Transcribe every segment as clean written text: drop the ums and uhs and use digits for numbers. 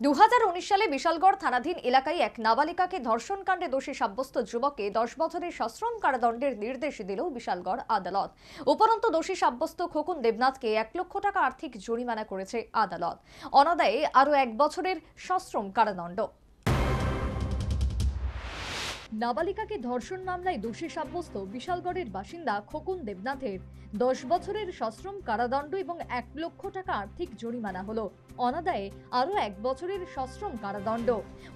2019 সালে বিশালগড় থানাধীন এলাকায় এক নাবালিকাকে ধর্ষণ কাণ্ডে দোষী সাব্যস্ত যুবককে 10 বছরের সশ্রম কারাদণ্ডের নির্দেশ দিল বিশালগড় আদালত। উপরন্তু দোষী সাব্যস্ত খোকন দেবনাথকে 1 লক্ষ টাকা আর্থিক জরিমানা করেছে আদালত। অনাদায়ে আরও 1 বছরের সশ্রম কারাদণ্ড। নাবালিকাকে ধর্ষণ মামলায় দোষী সাব্যস্ত বিশালগড়ের বাসিন্দা খোকন দেবনাথের 10 বছরের সশ্রম কারাদণ্ড এবং 1 লক্ষ টাকা আর্থিক জরিমানা হলো। অনাদায়ে আরও 1 বছরের সশ্রম কারাদণ্ড।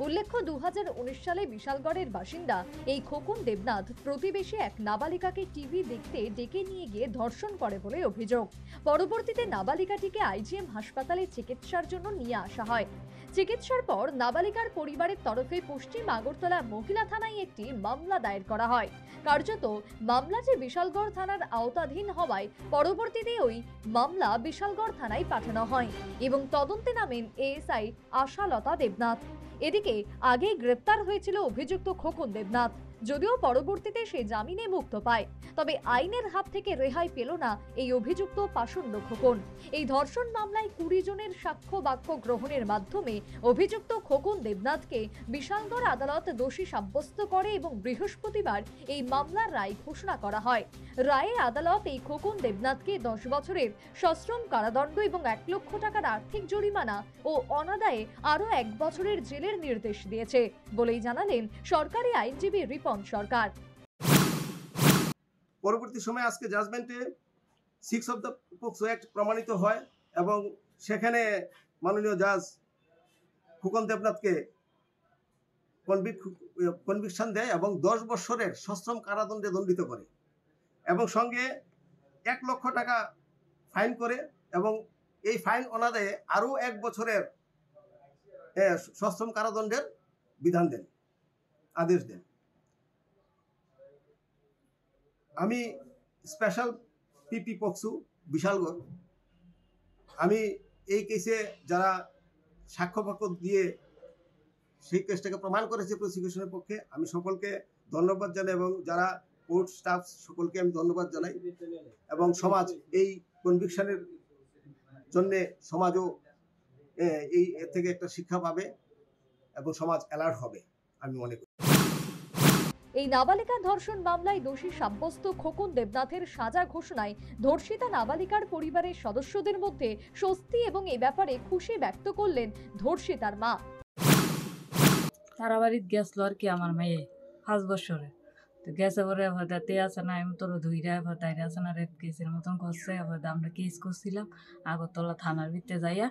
উল্লেখ্য 2019 সালে বিশালগড়ের বাসিন্দা এই খোকন দেবনাথ প্রতিবেশী এক নাবালিকাকে টিভি দেখতে ডেকে নিয়ে গিয়ে ধর্ষণ করে বলে অভিযোগ। পরবর্তীতে নাবালিকাটিকে আইজিএম হাসপাতালে চিকিৎসার জন্য নিয়ে আসা হয়। চিকিৎসার পর নাবালিকার পরিবারের তরফে পশ্চিম আগরতলা মহিলা থানায় একটি মামলা দায়ের করা হয়। কার্যত মামলাটি বিশালগড় থানার আওতাধীন হওয়ায় পরবর্তীতে ওই মামলা বিশালগড় থানায় পাঠানো হয় এবং তদন্তে নামেন এএসআই আশালতা দেবনাথ। এদিকে আগে গ্রেপ্তার হয়েছিল অভিযুক্ত খোকন দেবনাথ, যদিও পরবর্তীতে সে জামিনে মুক্ত পায়। তবে আইনের হাত থেকে রেহাই পেল না এই অভিযুক্ত পাষণ্ড খোকন। এই ধর্ষণ মামলায় 20 জনের সাক্ষ্য বাক্য গ্রহণের মাধ্যমে অভিযুক্ত খোকন দেবনাথকে বিশালগড় আদালত দোষী সাব্যস্ত করে এবং বৃহস্পতিবার এই মামলার রায় ঘোষণা করা হয়। রায়ে আদালত এই খোকন দেবনাথকে 10 বছরের সশ্রম কারাদণ্ড এবং 1 লক্ষ টাকার আর্থিক জরিমানা ও অনাদায়ে আরও 1 বছরের জেলের নির্দেশ দিয়েছে বলেই জানালেন সরকারি আইনজীবী রিপন সরকার। পরবর্তী সময়ে আজকে জাজমেন্টে 6 অফ দ্য পোক্সো অ্যাক্ট প্রমাণিত হয় এবং সেখানে মাননীয় জাজ খোকন দেবনাথকে কনভিকশন দেয় এবং 10 বছরের সশ্রম কারাদণ্ডে দণ্ডিত করে এবং সঙ্গে 1 লক্ষ টাকা ফাইন করে এবং এই ফাইন অনাদায়ে আরও 1 বছরের সশ্রম কারাদণ্ডের বিধান দেন, আদেশ দেন। আমি স্পেশাল পিপি পক্সু বিশালগড়, আমি এই কেসে যারা সাক্ষ্যবাক্য দিয়ে সেই কেসটাকে প্রমাণ করেছে প্রসিকিউশনের পক্ষে, আমি সকলকে ধন্যবাদ জানাই এবং যারা কোর্ট স্টাফ সকলকে আমি ধন্যবাদ জানাই এবং সমাজ এই কনভিকশনের জন্যে সমাজও এই এর থেকে একটা শিক্ষা পাবে এবং সমাজ অ্যালার্ট হবে আমি মনে করি। এই নাবালিকা ধর্ষণ মামলায় দোষী সাব্যস্ত খোকন দেবনাথের সাজা ঘোষণায় ধর্ষিতা নাবালিকার পরিবারের সদস্যদের মধ্যে স্বস্তি এবং এ ব্যাপারে খুশি ব্যক্ত করলেন ধর্ষিতার মা। তারা বাড়িতে গেছিল আর কি আমার মেয়ে 5 বছরে, তো গেছে পরে তে আছে না আমি তোর ধুইরা তাইরে আছে না রেপ কেসের মতন করছে। আমরা কেস করছিলাম আগরতলা থানার ভিতরে যাইয়া,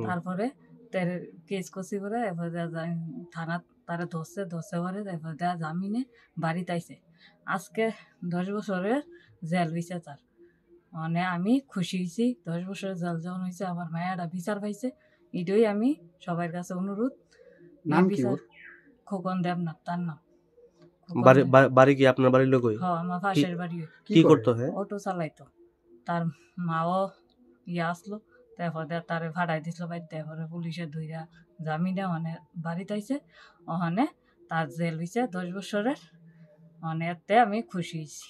তারপরে কেস করছি পরে থানা তারা ধরছে পরে জামিনে বাড়িতে আইছে। আজকে 10 বছরের জেল হয়েছে তার, মানে আমি খুশি হয়েছি। 10 বছরের জেল যখন হয়েছে আমার মায়েরা বিচার পাইছে, এটাই আমি সবার কাছে অনুরোধ। বিচার খোকন দেবনাথ তার নাম। বাড়ি কি আপনার বাড়ির লোক? হ্যাঁ, আমার পাশের বাড়ি। কি করতো? অটো চালাইতো। তার মাও আসলো, তারপরে তারে ভাড়াই দিছিল বাড়ি। তারপরে পুলিশে ধইরা জামিনে মানে বাড়িতে আইছে। ওখানে তার জেল হয়েছে 10 বছরের, মানে এতে আমি খুশি হয়েছি।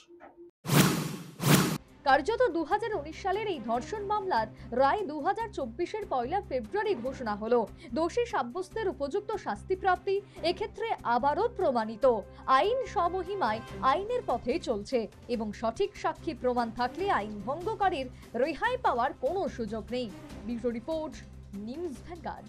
কার্যত 2019 সালের এই ধর্ষণ মামলার রায় 2024-এর 1 ফেব্রুয়ারি ঘোষণা হলো। দোষী সাব্যস্তের উপযুক্ত শাস্তিপ্রাপ্তি এক্ষেত্রে আবারও প্রমাণিত। আইন সমহিমায় আইনের পথেই চলছে এবং সঠিক সাক্ষী প্রমাণ থাকলে আইন ভঙ্গকারীর রেহাই পাওয়ার কোনো সুযোগ নেই। Bureau report, news vanguard.